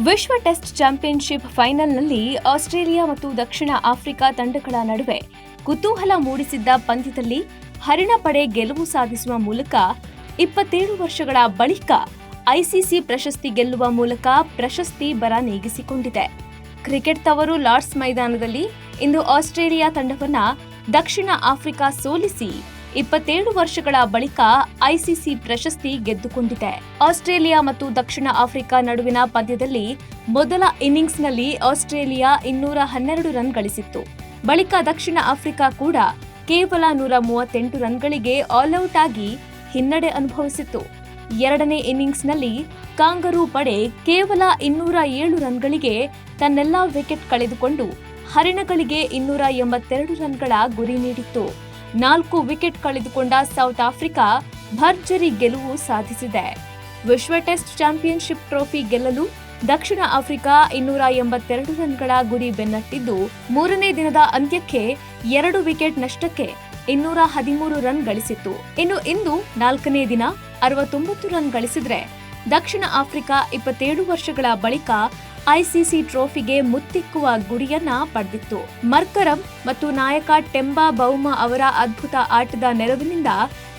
ವಿಶ್ವ test championship ಫೈನಲ್ನಲ್ಲಿ Australia ಮತ್ತು ದಕ್ಷಿಣ ಆಫ್ರಿಕಾ ತಂಡಗಳ ನಡುವೆ ಕುತೂಹಲ ಮೂಡಿಸಿದ್ದ ಪಂದ್ಯದಲ್ಲಿ ಹರಿಣ ಪಡೆ ಗೆಲುವು ಸಾಧಿಸುವ ಮೂಲಕ 27 ವರ್ಷಗಳ ಬಳಿಕ ಐಸಿಸಿ ಪ್ರಶಸ್ತಿ ಗೆಲ್ಲುವ ಮೂಲಕ ಪ್ರಶಸ್ತಿ ಬರ ನೀಗಿಸಿಕೊಂಡಿದೆ. ಕ್ರಿಕೆಟ್ ತವರು ಲಾರ್ಡ್ಸ್ ಮೈದಾನದಲ್ಲಿ ಇಂದು ಆಸ್ಟ್ರೇಲಿಯಾ ತಂಡವನ್ನ ದಕ್ಷಿಣ ಆಫ್ರಿಕಾ ಸೋಲಿಸಿ 27 ವರ್ಷಗಳ ಬಳಿಕ ಐಸಿಸಿ ಪ್ರಶಸ್ತಿ ಗೆದ್ದುಕೊಂಡಿದೆ. ಆಸ್ಟ್ರೇಲಿಯಾ ಮತ್ತು ದಕ್ಷಿಣ ಆಫ್ರಿಕಾ ನಡುವಿನ ಪಂದ್ಯದಲ್ಲಿ ಮೊದಲ ಇನ್ನಿಂಗ್ಸ್ನಲ್ಲಿ ಆಸ್ಟ್ರೇಲಿಯಾ 212 ರನ್ ಗಳಿಸಿತ್ತು. ಬಳಿಕ ದಕ್ಷಿಣ ಆಫ್ರಿಕಾ ಕೂಡ ಕೇವಲ 138 ರನ್ಗಳಿಗೆ ಆಲ್ಔಟ್ ಆಗಿ ಹಿನ್ನಡೆ ಅನುಭವಿಸಿತ್ತು. ಎರಡನೇ ಇನ್ನಿಂಗ್ಸ್ನಲ್ಲಿ ಕಾಂಗರೂ ಪಡೆ ಕೇವಲ 207 ರನ್ಗಳಿಗೆ ತನ್ನೆಲ್ಲಾ ವಿಕೆಟ್ ಕಳೆದುಕೊಂಡು ಹರಿಣಗಳಿಗೆ 282 ರನ್ಗಳ ಗುರಿ ನೀಡಿತ್ತು. 4 ವಿಕೆಟ್ ಕಳೆದುಕೊಂಡ ಸೌತ್ ಆಫ್ರಿಕಾ ಭರ್ಜರಿ ಗೆಲುವು ಸಾಧಿಸಿದೆ. ವಿಶ್ವ ಟೆಸ್ಟ್ ಚಾಂಪಿಯನ್ಶಿಪ್ ಟ್ರೋಫಿ ಗೆಲ್ಲಲು ದಕ್ಷಿಣ ಆಫ್ರಿಕಾ 282 ರನ್ಗಳ ಗುರಿ ಬೆನ್ನಟ್ಟಿದ್ದು, ಮೂರನೇ ದಿನದ ಅಂತ್ಯಕ್ಕೆ 2 ವಿಕೆಟ್ ನಷ್ಟಕ್ಕೆ 213 ರನ್ ಗಳಿಸಿತ್ತು. ಇನ್ನು ಇಂದು 4ನೇ ದಿನ 69 ರನ್ ಗಳಿಸಿದ್ರೆ ದಕ್ಷಿಣ ಆಫ್ರಿಕಾ 27 ವರ್ಷಗಳ ಬಳಿಕ ಐಸಿಸಿ ಟ್ರೋಫಿಗೆ ಮುತ್ತಿಕ್ಕುವ ಗುರಿಯನ್ನ ಪಡೆದಿತ್ತು. ಮರ್ಕರಂ ಮತ್ತು ನಾಯಕ ಟೆಂಬಾ ಬೌಮಾ ಅವರ ಅದ್ಭುತ ಆಟದ ನೆರವಿನಿಂದ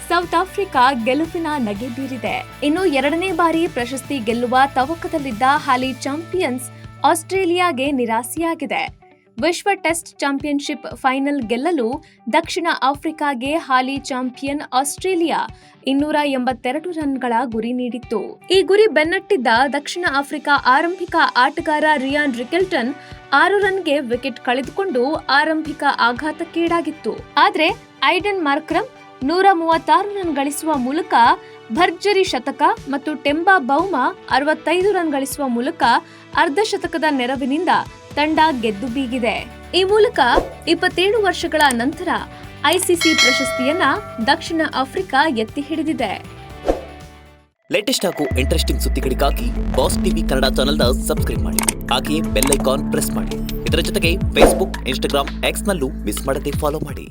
ಸೌತ್ ಆಫ್ರಿಕಾ ಗೆಲುವಿನ ನಗೆ ಬೀರಿದೆ. ಇನ್ನು ಎರಡನೇ ಬಾರಿ ಪ್ರಶಸ್ತಿ ಗೆಲ್ಲುವ ತವಕದಲ್ಲಿದ್ದ ಹಾಲಿ ಚಾಂಪಿಯನ್ಸ್ ಆಸ್ಟ್ರೇಲಿಯಾಗೆ ನಿರಾಸೆಯಾಗಿದೆ. ವಿಶ್ವ ಟೆಸ್ಟ್ ಚಾಂಪಿಯನ್ಶಿಪ್ ಫೈನಲ್ ಗೆಲ್ಲಲು ದಕ್ಷಿಣ ಆಫ್ರಿಕಾಗೆ ಹಾಲಿ ಚಾಂಪಿಯನ್ ಆಸ್ಟ್ರೇಲಿಯಾ 282 ರನ್ಗಳ ಗುರಿ ನೀಡಿತ್ತು. ಈ ಗುರಿ ಬೆನ್ನಟ್ಟಿದ್ದ ದಕ್ಷಿಣ ಆಫ್ರಿಕಾ ಆರಂಭಿಕ ಆಟಗಾರ ರಿಯಾನ್ ರಿಕೆಲ್ಟನ್ 6 ರನ್ಗೆ ವಿಕೆಟ್ ಕಳೆದುಕೊಂಡು ಆರಂಭಿಕ ಆಘಾತಕ್ಕೀಡಾಗಿತ್ತು. ಆದರೆ ಐಡನ್ ಮಾರ್ಕ್ರಮ್ 136 ರನ್ ಗಳಿಸುವ ಮೂಲಕ ಭರ್ಜರಿ ಶತಕ ಮತ್ತು ಟೆಂಬಾ ಬೌಮಾ 65 ರನ್ ಗಳಿಸುವ ಮೂಲಕ ಅರ್ಧ ಶತಕದ ನೆರವಿನಿಂದ ತಂಡ ಗೆದ್ದು ಬೀಗಿದೆ. ಈ ಮೂಲಕ 27 ವರ್ಷಗಳ ನಂತರ ಐಸಿಸಿ ಪ್ರಶಸ್ತಿಯನ್ನ ದಕ್ಷಿಣ ಆಫ್ರಿಕಾ ಎತ್ತಿ ಹಿಡಿದಿದೆ. ಲೇಟೆಸ್ಟ್ ಹಾಗೂ ಇಂಟ್ರೆಸ್ಟಿಂಗ್ ಸುದ್ದಿಗಳಿಗಾಗಿ ಬಾಸ್ ಟಿವಿ ಕನ್ನಡ ಚಾನೆಲ್ನ ಸಬ್ಸ್ಕ್ರೈಬ್ ಮಾಡಿ. ಹಾಗೆಯೇ ಬೆಲ್ ಐಕಾನ್ ಪ್ರೆಸ್ ಮಾಡಿ. ಇದರ ಜೊತೆಗೆ ಫೇಸ್ಬುಕ್, ಇನ್ಸ್ಟಾಗ್ರಾಮ್, ಎಕ್ಸ್ ನಲ್ಲೂ ಮಿಸ್ ಮಾಡದೆ ಫಾಲೋ ಮಾಡಿ.